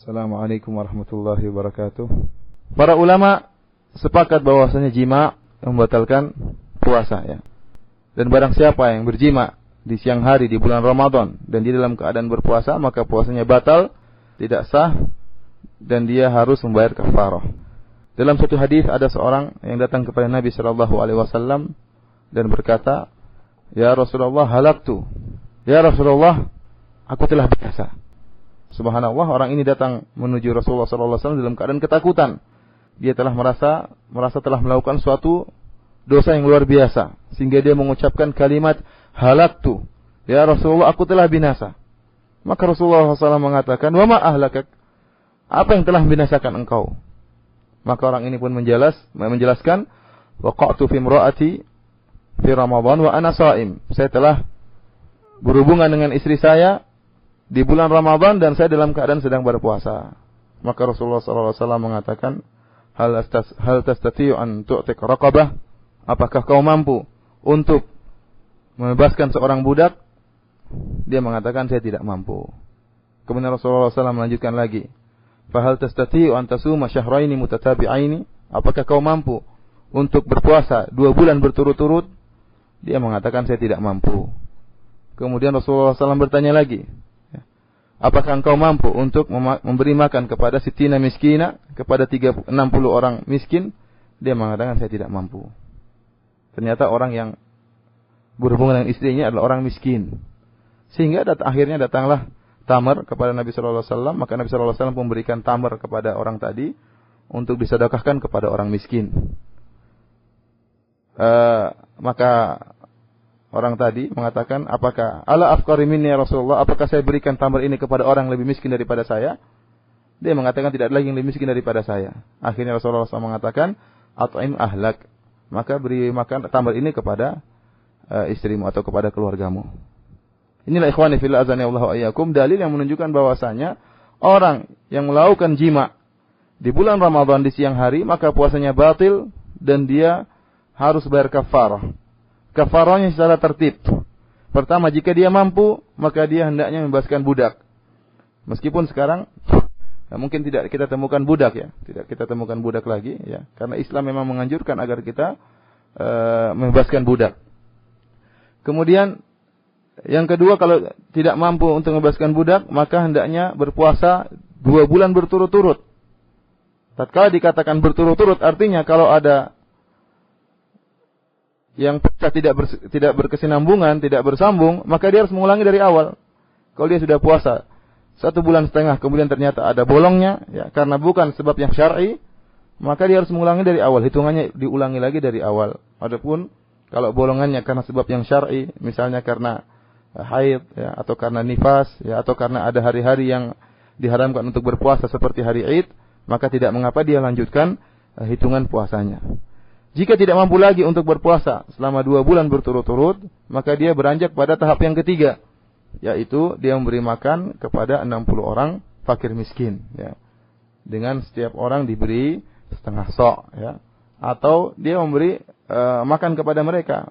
Assalamualaikum warahmatullahi wabarakatuh. Para ulama sepakat bahwasanya jima membatalkan puasa ya. Dan barang siapa yang berjima di siang hari di bulan Ramadan dan dia dalam keadaan berpuasa, maka puasanya batal, tidak sah, dan dia harus membayar kafarah. Dalam satu hadis ada seorang yang datang kepada Nabi sallallahu alaihi wasallam dan berkata, "Ya Rasulullah, halaktu." Ya Rasulullah, aku telah binasa. Subhanallah, orang ini datang menuju Rasulullah sallallahu alaihi wasallam dalam keadaan ketakutan. Dia telah merasa telah melakukan suatu dosa yang luar biasa sehingga dia mengucapkan kalimat halaktu. Ya Rasulullah, aku telah binasa. Maka Rasulullah SAW mengatakan, "Wa ma ahlakak?" Apa yang telah membinasakan engkau? Maka orang ini pun menjelaskan, "Waqa'tu fi imra'ati fi Ramadan wa ana sha'im." Saya telah berhubungan dengan istri saya di bulan Ramadan dan saya dalam keadaan sedang berpuasa. Maka Rasulullah SAW mengatakan, hal tastati'u an tu'tik raqabah? Apakah kau mampu untuk membebaskan seorang budak? Dia mengatakan, saya tidak mampu. Kemudian Rasulullah SAW melanjutkan lagi, fahal tastati'u an tasuma syahraini mutatabi'aini? Apakah kau mampu untuk berpuasa 2 bulan berturut-turut? Dia mengatakan, saya tidak mampu. Kemudian Rasulullah SAW bertanya lagi, apakah engkau mampu untuk memberi makan kepada sitina miskina, kepada 60 orang miskin? Dia mengatakan, saya tidak mampu. Ternyata orang yang berhubungan dengan istrinya adalah orang miskin. Sehingga akhirnya datanglah tamar kepada Nabi sallallahu alaihi wasallam, maka Nabi sallallahu alaihi wasallam memberikan tamar kepada orang tadi untuk disedekahkan kepada orang miskin. Maka orang tadi mengatakan, apakah ala afqari minni ya Rasulullah, apakah saya berikan tamar ini kepada orang yang lebih miskin daripada saya? Dia mengatakan, tidak ada lagi yang lebih miskin daripada saya. Akhirnya Rasulullah SAW mengatakan, at'im ahlak, maka beri makan tamar ini kepada istrimu atau kepada keluargamu. Inilah ikhwani fillah azani Allah wa iyyakum, dalil yang menunjukkan bahwasanya orang yang melakukan jima di bulan Ramadan di siang hari, maka puasanya batil dan dia harus bayar kafarah. Kafarahnya secara tertib. Pertama, jika dia mampu, maka dia hendaknya membebaskan budak. Meskipun sekarang mungkin tidak kita temukan budak ya, tidak kita temukan budak lagi ya, karena Islam memang menganjurkan agar kita membebaskan budak. Kemudian yang kedua, kalau tidak mampu untuk membebaskan budak, maka hendaknya berpuasa 2 bulan berturut-turut. Tatkala dikatakan berturut-turut, artinya kalau ada yang puasa tidak berkesinambungan, tidak bersambung, maka dia harus mengulangi dari awal. Kalau dia sudah puasa 1,5 bulan, kemudian ternyata ada bolongnya, ya, karena bukan sebab yang syar'i, maka dia harus mengulangi dari awal. Hitungannya diulangi lagi dari awal. Adapun kalau bolongannya karena sebab yang syar'i, misalnya karena haid, ya, atau karena nifas, ya, atau karena ada hari-hari yang diharamkan untuk berpuasa seperti hari Id, maka tidak mengapa dia lanjutkan hitungan puasanya. Jika tidak mampu lagi untuk berpuasa selama 2 bulan berturut-turut, maka dia beranjak pada tahap yang ketiga, yaitu dia memberi makan kepada 60 orang fakir miskin, ya. Dengan setiap orang diberi setengah sok, ya. Atau dia memberi makan kepada mereka